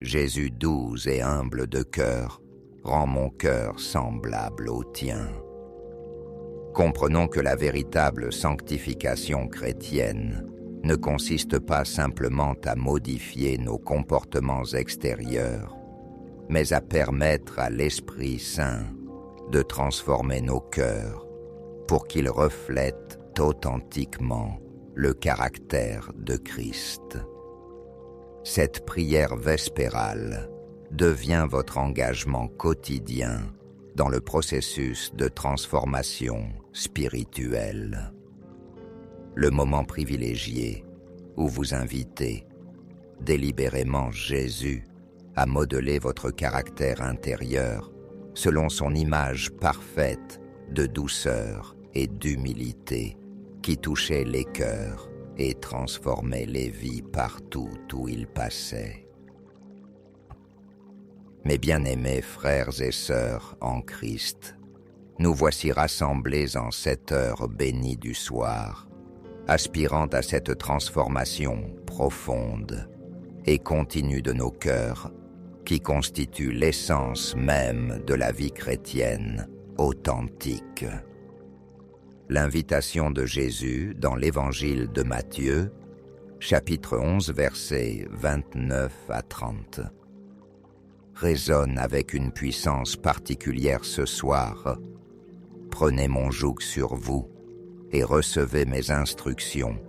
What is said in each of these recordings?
Jésus doux et humble de cœur, rend mon cœur semblable au tien. Comprenons que la véritable sanctification chrétienne ne consiste pas simplement à modifier nos comportements extérieurs, mais à permettre à l'Esprit Saint de transformer nos cœurs pour qu'ils reflètent authentiquement le caractère de Christ. Cette prière vespérale devient votre engagement quotidien dans le processus de transformation spirituelle. Le moment privilégié où vous invitez délibérément Jésus à modeler votre caractère intérieur selon son image parfaite de douceur et d'humilité qui touchait les cœurs et transformait les vies partout où il passait. Mes bien-aimés frères et sœurs en Christ, nous voici rassemblés en cette heure bénie du soir, aspirant à cette transformation profonde et continue de nos cœurs qui constitue l'essence même de la vie chrétienne authentique. L'invitation de Jésus dans l'Évangile de Matthieu, chapitre 11, versets 29 à 30, résonne avec une puissance particulière ce soir. Prenez mon joug sur vous et recevez mes instructions,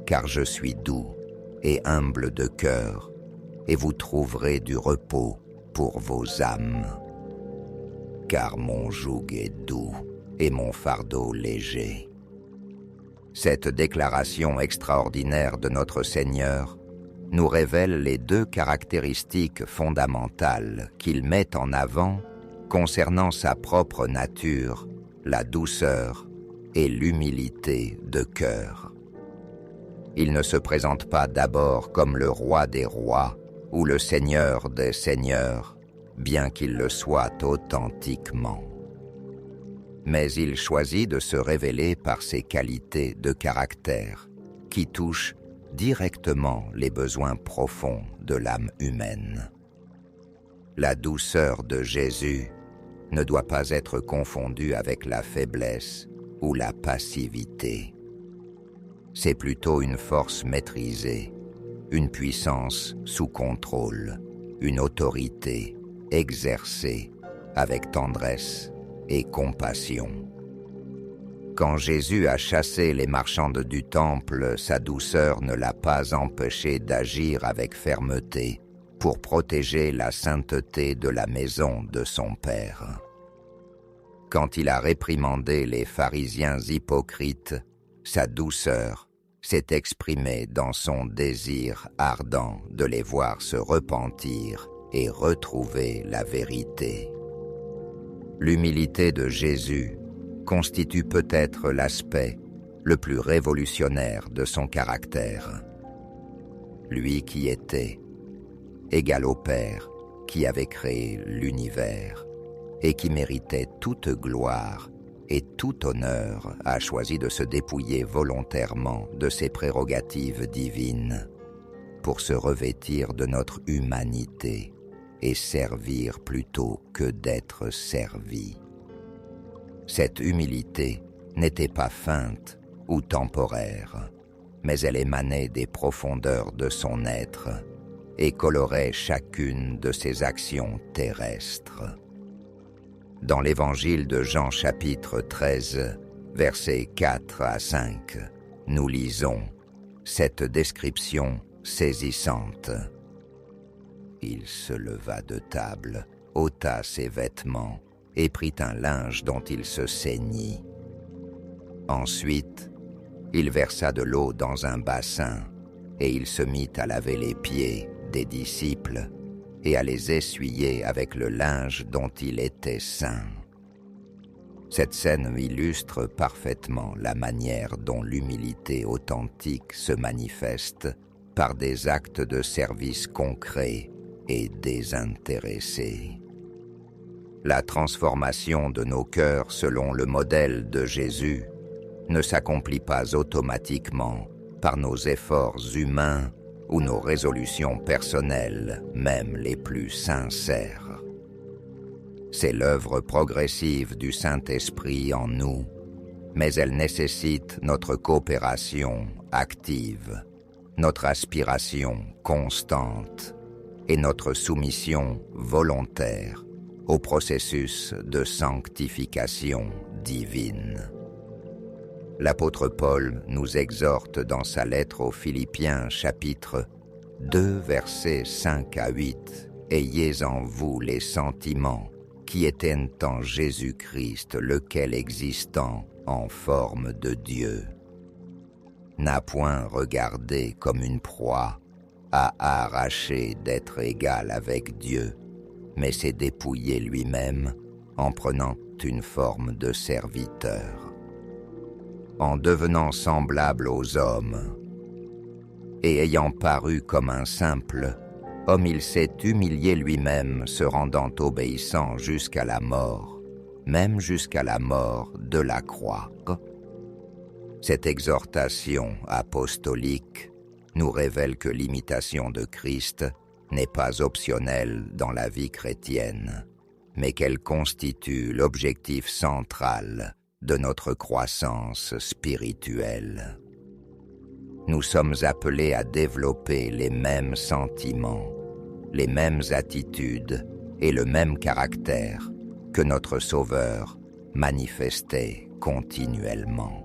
car je suis doux et humble de cœur, et vous trouverez du repos pour vos âmes. Car mon joug est doux et mon fardeau léger. Cette déclaration extraordinaire de notre Seigneur nous révèle les deux caractéristiques fondamentales qu'il met en avant concernant sa propre nature, la douceur et l'humilité de cœur. Il ne se présente pas d'abord comme le roi des rois ou le seigneur des seigneurs, bien qu'il le soit authentiquement. Mais il choisit de se révéler par ses qualités de caractère qui touchent directement les besoins profonds de l'âme humaine. La douceur de Jésus ne doit pas être confondue avec la faiblesse ou la passivité. C'est plutôt une force maîtrisée, une puissance sous contrôle, une autorité exercée avec tendresse et compassion. Quand Jésus a chassé les marchandes du temple, sa douceur ne l'a pas empêché d'agir avec fermeté pour protéger la sainteté de la maison de son Père. Quand il a réprimandé les pharisiens hypocrites, sa douceur s'est exprimée dans son désir ardent de les voir se repentir et retrouver la vérité. L'humilité de Jésus constitue peut-être l'aspect le plus révolutionnaire de son caractère. Lui qui était égal au Père qui avait créé l'univers et qui méritait toute gloire et tout honneur, a choisi de se dépouiller volontairement de ses prérogatives divines pour se revêtir de notre humanité et servir plutôt que d'être servi. Cette humilité n'était pas feinte ou temporaire, mais elle émanait des profondeurs de son être et colorait chacune de ses actions terrestres. Dans l'Évangile de Jean chapitre 13, versets 4 à 5, nous lisons cette description saisissante. Il se leva de table, ôta ses vêtements et prit un linge dont il se ceignit. Ensuite, il versa de l'eau dans un bassin et il se mit à laver les pieds des disciples et à les essuyer avec le linge dont il était saint. Cette scène illustre parfaitement la manière dont l'humilité authentique se manifeste par des actes de service concrets et désintéressés. La transformation de nos cœurs selon le modèle de Jésus ne s'accomplit pas automatiquement par nos efforts humains ou nos résolutions personnelles, même les plus sincères. C'est l'œuvre progressive du Saint-Esprit en nous, mais elle nécessite notre coopération active, notre aspiration constante et notre soumission volontaire au processus de sanctification divine. L'apôtre Paul nous exhorte dans sa lettre aux Philippiens chapitre 2 versets 5 à 8 « Ayez en vous les sentiments qui étaient en Jésus-Christ, lequel existant en forme de Dieu, n'a point regardé comme une proie à arracher d'être égal avec Dieu, mais s'est dépouillé lui-même en prenant une forme de serviteur. En devenant semblable aux hommes, et ayant paru comme un simple homme, il s'est humilié lui-même, se rendant obéissant jusqu'à la mort, même jusqu'à la mort de la croix. » Cette exhortation apostolique nous révèle que l'imitation de Christ n'est pas optionnelle dans la vie chrétienne, mais qu'elle constitue l'objectif central de notre croissance spirituelle. Nous sommes appelés à développer les mêmes sentiments, les mêmes attitudes et le même caractère que notre Sauveur manifestait continuellement.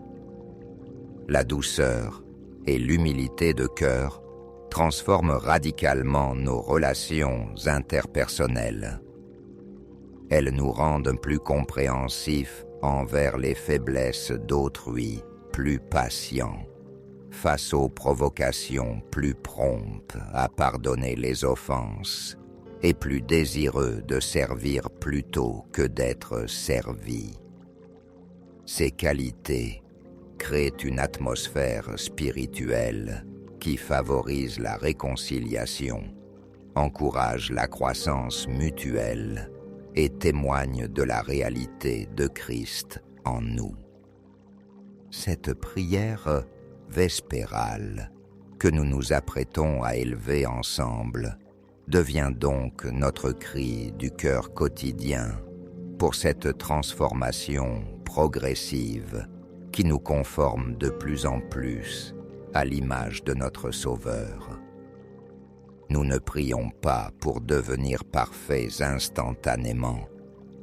La douceur et l'humilité de cœur transforment radicalement nos relations interpersonnelles. Elles nous rendent plus compréhensifs envers les faiblesses d'autrui, plus patients, face aux provocations plus promptes à pardonner les offenses et plus désireux de servir plutôt que d'être servis. Ces qualités créent une atmosphère spirituelle qui favorise la réconciliation, encourage la croissance mutuelle et témoigne de la réalité de Christ en nous. Cette prière vespérale que nous nous apprêtons à élever ensemble devient donc notre cri du cœur quotidien pour cette transformation progressive qui nous conforme de plus en plus à l'image de notre Sauveur. Nous ne prions pas pour devenir parfaits instantanément,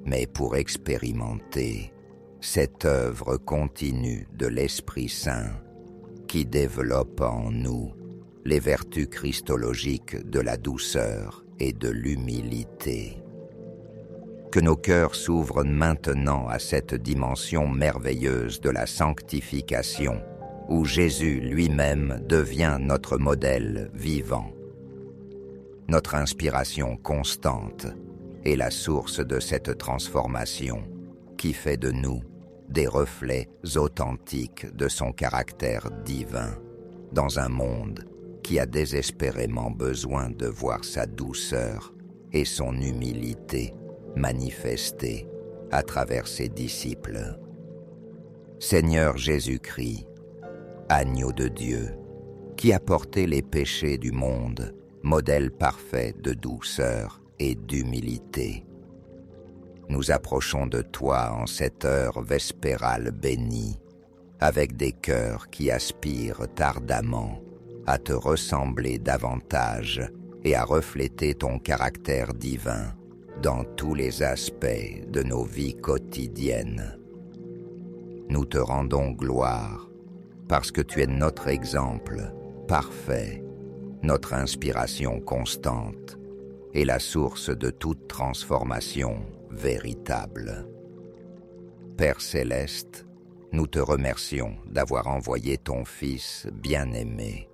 mais pour expérimenter cette œuvre continue de l'Esprit Saint qui développe en nous les vertus christologiques de la douceur et de l'humilité. Que nos cœurs s'ouvrent maintenant à cette dimension merveilleuse de la sanctification, où Jésus lui-même devient notre modèle vivant. Notre inspiration constante est la source de cette transformation qui fait de nous des reflets authentiques de son caractère divin dans un monde qui a désespérément besoin de voir sa douceur et son humilité manifestées à travers ses disciples. Seigneur Jésus-Christ, agneau de Dieu, qui a porté les péchés du monde, modèle parfait de douceur et d'humilité. Nous approchons de toi en cette heure vespérale bénie, avec des cœurs qui aspirent ardemment à te ressembler davantage et à refléter ton caractère divin dans tous les aspects de nos vies quotidiennes. Nous te rendons gloire parce que tu es notre exemple parfait, notre inspiration constante et la source de toute transformation véritable. Père céleste, nous te remercions d'avoir envoyé ton Fils bien-aimé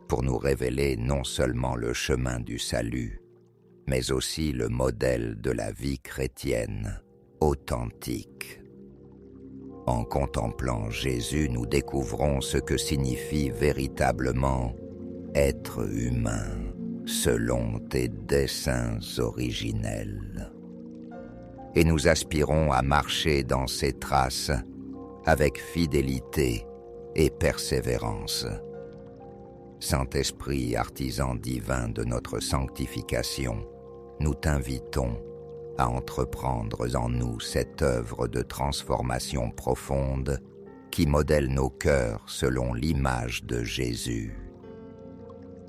pour nous révéler non seulement le chemin du salut, mais aussi le modèle de la vie chrétienne authentique. En contemplant Jésus, nous découvrons ce que signifie véritablement être humain selon tes desseins originels. Et nous aspirons à marcher dans ses traces avec fidélité et persévérance. Saint-Esprit, artisan divin de notre sanctification, nous t'invitons à entreprendre en nous cette œuvre de transformation profonde qui modèle nos cœurs selon l'image de Jésus.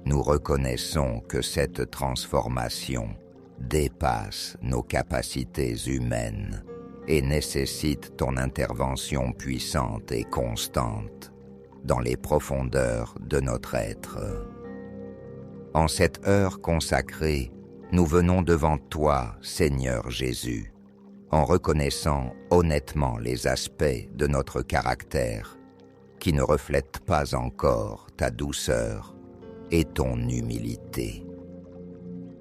Nous reconnaissons que cette transformation dépasse nos capacités humaines et nécessite ton intervention puissante et constante dans les profondeurs de notre être. En cette heure consacrée, nous venons devant toi, Seigneur Jésus, en reconnaissant honnêtement les aspects de notre caractère qui ne reflètent pas encore ta douceur et ton humilité.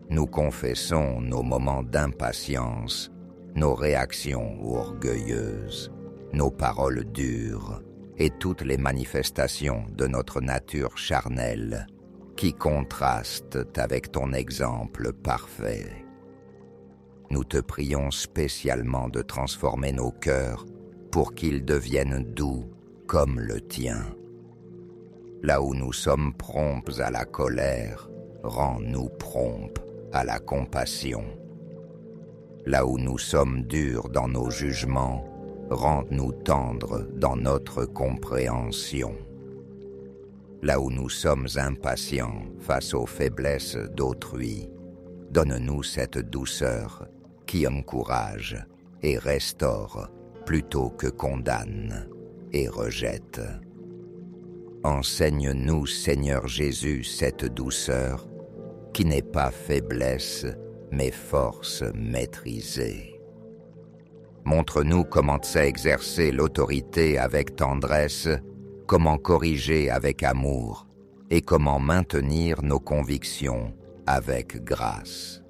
Nous confessons nos moments d'impatience, nos réactions orgueilleuses, nos paroles dures et toutes les manifestations de notre nature charnelle qui contrastent avec ton exemple parfait. Nous te prions spécialement de transformer nos cœurs pour qu'ils deviennent doux comme le tien. Là où nous sommes prompts à la colère, rends-nous prompts à la compassion. Là où nous sommes durs dans nos jugements, rends-nous tendres dans notre compréhension. Là où nous sommes impatients face aux faiblesses d'autrui, donne-nous cette douceur qui encourage et restaure plutôt que condamne et rejette. Enseigne-nous, Seigneur Jésus, cette douceur qui n'est pas faiblesse, mais force maîtrisée. Montre-nous comment sait exercer l'autorité avec tendresse, comment corriger avec amour et comment maintenir nos convictions avec grâce.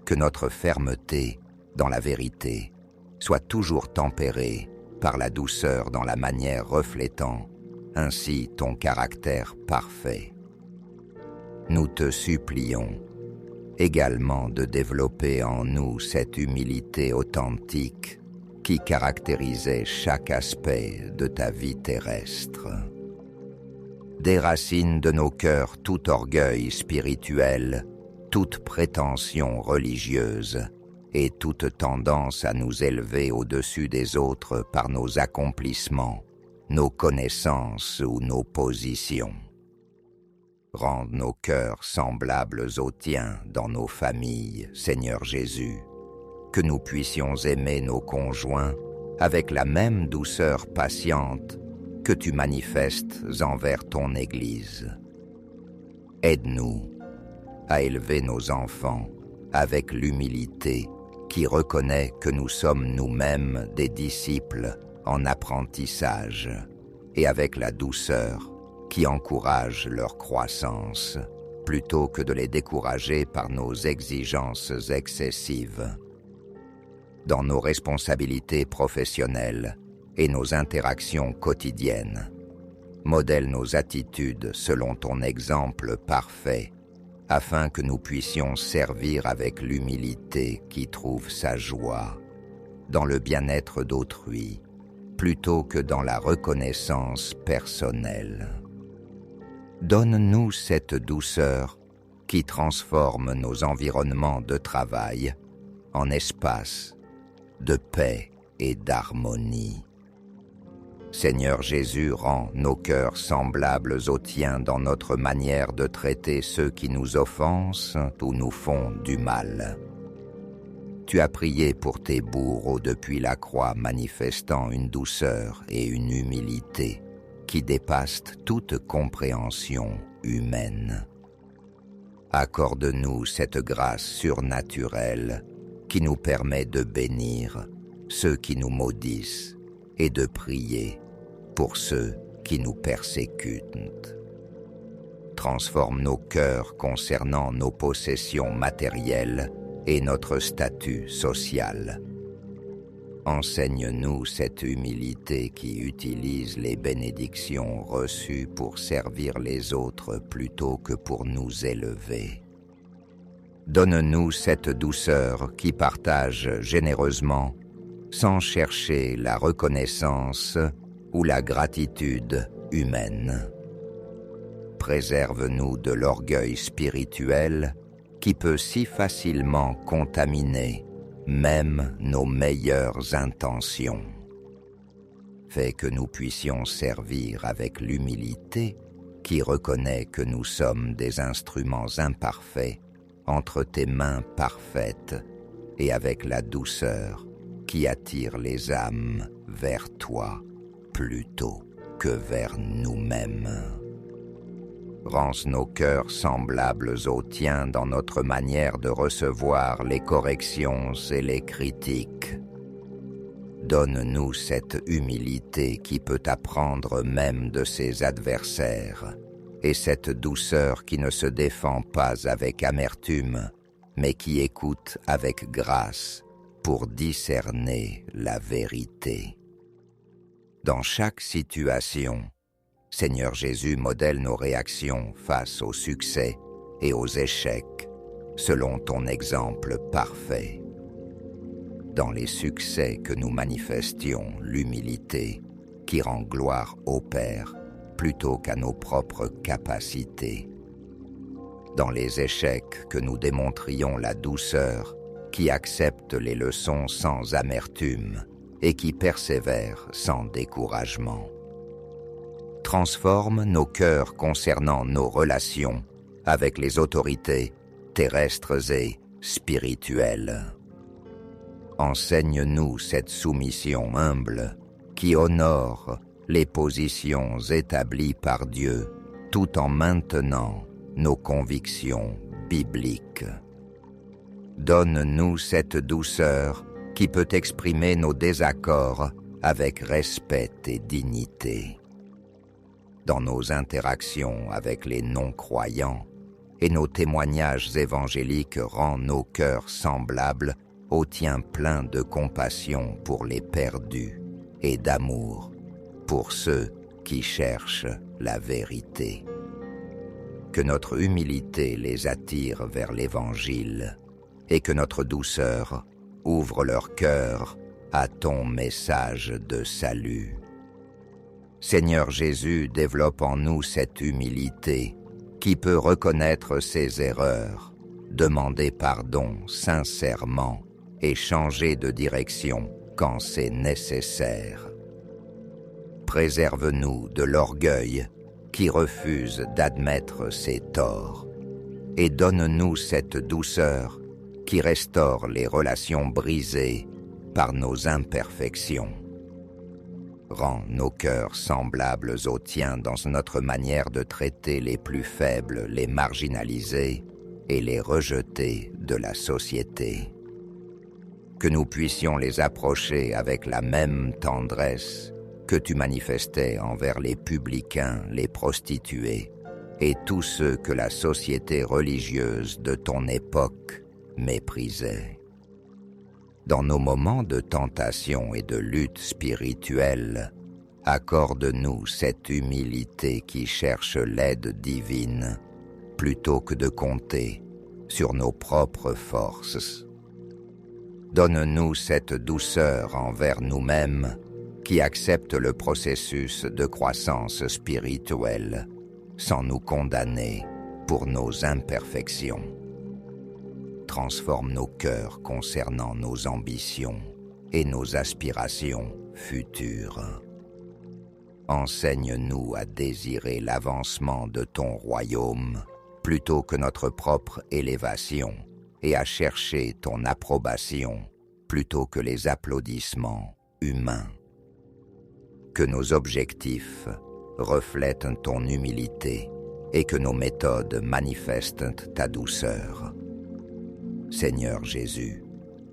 Que notre fermeté dans la vérité soit toujours tempérée par la douceur dans la manière reflétant ainsi ton caractère parfait. Nous te supplions également de développer en nous cette humilité authentique qui caractérisait chaque aspect de ta vie terrestre. Déracine de nos cœurs tout orgueil spirituel, toute prétention religieuse et toute tendance à nous élever au-dessus des autres par nos accomplissements, nos connaissances ou nos positions. Rends nos cœurs semblables aux tiens dans nos familles, Seigneur Jésus, que nous puissions aimer nos conjoints avec la même douceur patiente que tu manifestes envers ton Église. Aide-nous à élever nos enfants avec l'humilité qui reconnaît que nous sommes nous-mêmes des disciples en apprentissage et avec la douceur qui encourage leur croissance plutôt que de les décourager par nos exigences excessives. Dans nos responsabilités professionnelles et nos interactions quotidiennes, modèle nos attitudes selon ton exemple parfait afin que nous puissions servir avec l'humilité qui trouve sa joie dans le bien-être d'autrui plutôt que dans la reconnaissance personnelle. Donne-nous cette douceur qui transforme nos environnements de travail en espaces de paix et d'harmonie. Seigneur Jésus, rends nos cœurs semblables aux tiens dans notre manière de traiter ceux qui nous offensent ou nous font du mal. Tu as prié pour tes bourreaux depuis la croix, manifestant une douceur et une humilité qui dépassent toute compréhension humaine. Accorde-nous cette grâce surnaturelle qui nous permet de bénir ceux qui nous maudissent et de prier pour ceux qui nous persécutent. Transforme nos cœurs concernant nos possessions matérielles et notre statut social. Enseigne-nous cette humilité qui utilise les bénédictions reçues pour servir les autres plutôt que pour nous élever. Donne-nous cette douceur qui partage généreusement sans chercher la reconnaissance ou la gratitude humaine. préserve-nous de l'orgueil spirituel qui peut si facilement contaminer même nos meilleures intentions. Fais que nous puissions servir avec l'humilité qui reconnaît que nous sommes des instruments imparfaits entre tes mains parfaites et avec la douceur qui attire les âmes vers toi plutôt que vers nous-mêmes. Rends nos cœurs semblables aux tiens dans notre manière de recevoir les corrections et les critiques. Donne-nous cette humilité qui peut apprendre même de ses adversaires, et cette douceur qui ne se défend pas avec amertume, mais qui écoute avec grâce pour discerner la vérité. Dans chaque situation, Seigneur Jésus modèle nos réactions face aux succès et aux échecs, selon ton exemple parfait. Dans les succès que nous manifestions l'humilité qui rend gloire au Père plutôt qu'à nos propres capacités. Dans les échecs que nous démontrions la douceur qui accepte les leçons sans amertume et qui persévère sans découragement. Transforme nos cœurs concernant nos relations avec les autorités terrestres et spirituelles. Enseigne-nous cette soumission humble qui honore les positions établies par Dieu tout en maintenant nos convictions bibliques. Donne-nous cette douceur qui peut exprimer nos désaccords avec respect et dignité. Dans nos interactions avec les non-croyants et nos témoignages évangéliques rend nos cœurs semblables aux tiens pleins de compassion pour les perdus et d'amour pour ceux qui cherchent la vérité. Que notre humilité les attire vers l'Évangile et que notre douceur ouvre leur cœur à ton message de salut. Seigneur Jésus, développe en nous cette humilité qui peut reconnaître ses erreurs, demander pardon sincèrement et changer de direction quand c'est nécessaire. Préserve-nous de l'orgueil qui refuse d'admettre ses torts et donne-nous cette douceur qui restaure les relations brisées par nos imperfections. Rends nos cœurs semblables aux tiens dans notre manière de traiter les plus faibles, les marginalisés et les rejetés de la société. Que nous puissions les approcher avec la même tendresse que tu manifestais envers les publicains, les prostituées et tous ceux que la société religieuse de ton époque méprisait. Dans nos moments de tentation et de lutte spirituelle, accorde-nous cette humilité qui cherche l'aide divine plutôt que de compter sur nos propres forces. Donne-nous cette douceur envers nous-mêmes qui accepte le processus de croissance spirituelle sans nous condamner pour nos imperfections. Transforme nos cœurs concernant nos ambitions et nos aspirations futures. Enseigne-nous à désirer l'avancement de ton royaume plutôt que notre propre élévation et à chercher ton approbation plutôt que les applaudissements humains. Que nos objectifs reflètent ton humilité et que nos méthodes manifestent ta douceur. Seigneur Jésus,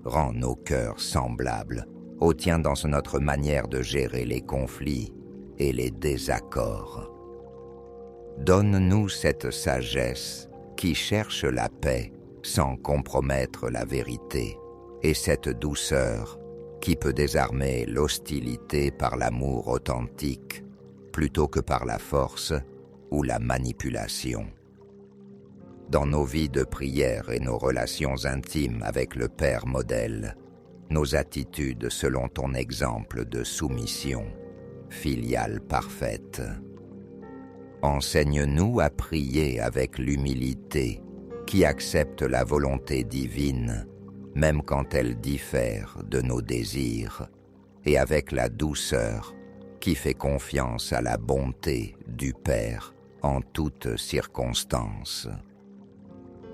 rends nos cœurs semblables aux tiens dans notre manière de gérer les conflits et les désaccords. Donne-nous cette sagesse qui cherche la paix sans compromettre la vérité et cette douceur qui peut désarmer l'hostilité par l'amour authentique plutôt que par la force ou la manipulation. Dans nos vies de prière et nos relations intimes avec le Père modèle, nos attitudes selon ton exemple de soumission, filiale parfaite. Enseigne-nous à prier avec l'humilité qui accepte la volonté divine, même quand elle diffère de nos désirs, et avec la douceur qui fait confiance à la bonté du Père en toutes circonstances.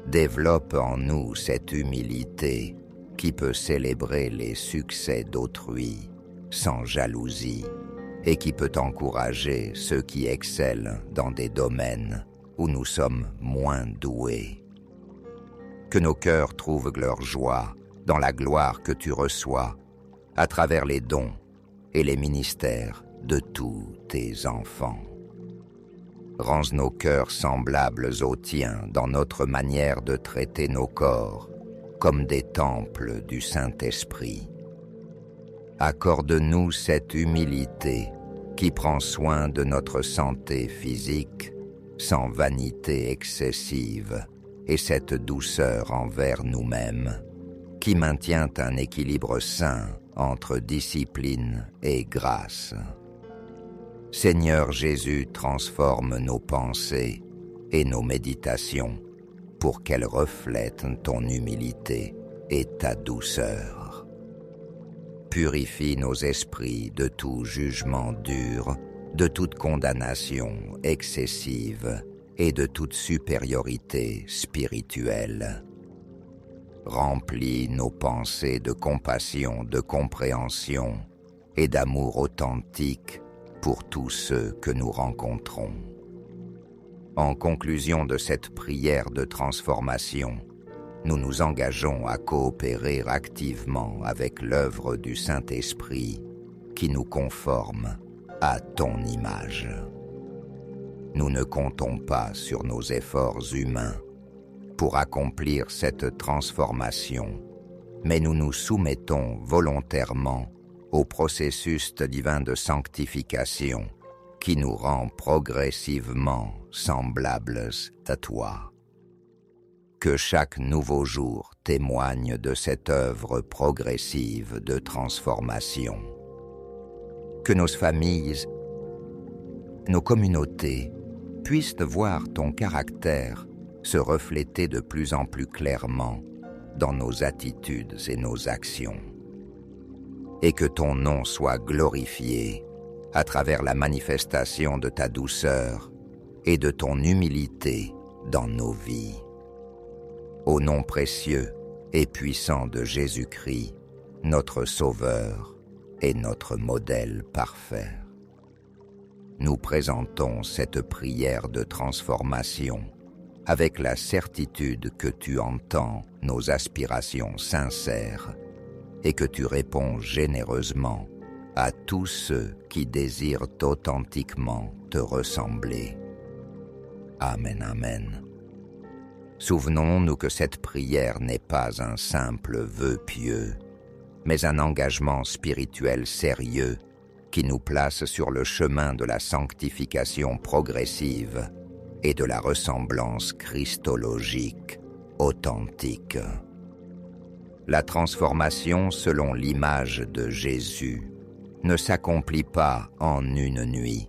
Développe en nous cette humilité qui peut célébrer les succès d'autrui sans jalousie et qui peut encourager ceux qui excellent dans des domaines où nous sommes moins doués. Que nos cœurs trouvent leur joie dans la gloire que tu reçois à travers les dons et les ministères de tous tes enfants. Rends nos cœurs semblables aux tiens dans notre manière de traiter nos corps comme des temples du Saint-Esprit. Accorde-nous cette humilité qui prend soin de notre santé physique sans vanité excessive et cette douceur envers nous-mêmes qui maintient un équilibre sain entre discipline et grâce. Seigneur Jésus, transforme nos pensées et nos méditations pour qu'elles reflètent ton humilité et ta douceur. Purifie nos esprits de tout jugement dur, de toute condamnation excessive et de toute supériorité spirituelle. Remplis nos pensées de compassion, de compréhension et d'amour authentique pour tous ceux que nous rencontrons. En conclusion de cette prière de transformation, nous nous engageons à coopérer activement avec l'œuvre du Saint-Esprit qui nous conforme à ton image. Nous ne comptons pas sur nos efforts humains pour accomplir cette transformation, mais nous nous soumettons volontairement au processus divin de sanctification qui nous rend progressivement semblables à toi. Que chaque nouveau jour témoigne de cette œuvre progressive de transformation. Que nos familles, nos communautés puissent voir ton caractère se refléter de plus en plus clairement dans nos attitudes et nos actions. Et que ton nom soit glorifié à travers la manifestation de ta douceur et de ton humilité dans nos vies. Au nom précieux et puissant de Jésus-Christ, notre Sauveur et notre modèle parfait, nous présentons cette prière de transformation avec la certitude que tu entends nos aspirations sincères et que tu réponds généreusement à tous ceux qui désirent authentiquement te ressembler. Amen, amen. Souvenons-nous que cette prière n'est pas un simple vœu pieux, mais un engagement spirituel sérieux qui nous place sur le chemin de la sanctification progressive et de la ressemblance christologique authentique. La transformation selon l'image de Jésus ne s'accomplit pas en une nuit,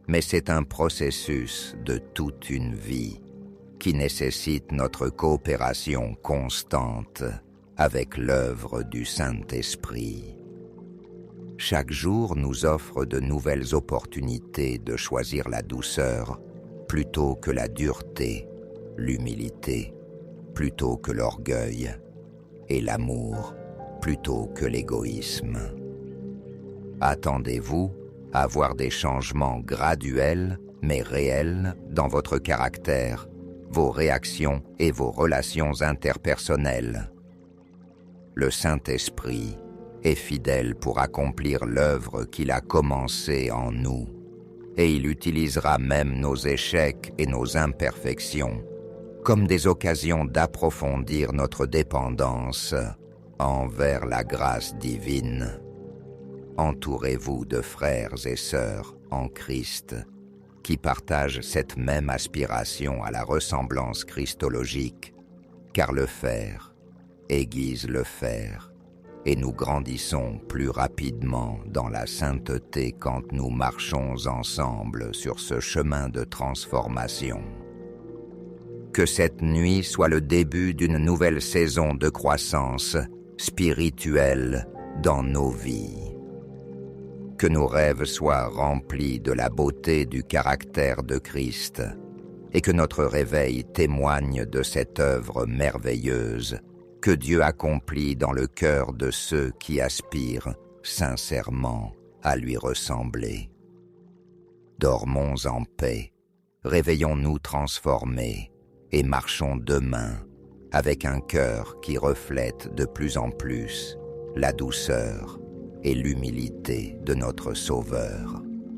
mais c'est un processus de toute une vie qui nécessite notre coopération constante avec l'œuvre du Saint-Esprit. Chaque jour nous offre de nouvelles opportunités de choisir la douceur plutôt que la dureté, l'humilité plutôt que l'orgueil et l'amour plutôt que l'égoïsme. Attendez-vous à voir des changements graduels mais réels dans votre caractère, vos réactions et vos relations interpersonnelles. Le Saint-Esprit est fidèle pour accomplir l'œuvre qu'il a commencée en nous, et il utilisera même nos échecs et nos imperfections comme des occasions d'approfondir notre dépendance envers la grâce divine. Entourez-vous de frères et sœurs en Christ qui partagent cette même aspiration à la ressemblance christologique, car le faire aiguise le faire et nous grandissons plus rapidement dans la sainteté quand nous marchons ensemble sur ce chemin de transformation. Que cette nuit soit le début d'une nouvelle saison de croissance spirituelle dans nos vies. Que nos rêves soient remplis de la beauté du caractère de Christ et que notre réveil témoigne de cette œuvre merveilleuse que Dieu accomplit dans le cœur de ceux qui aspirent sincèrement à lui ressembler. Dormons en paix, réveillons-nous transformés et marchons demain avec un cœur qui reflète de plus en plus la douceur et l'humilité de notre Sauveur.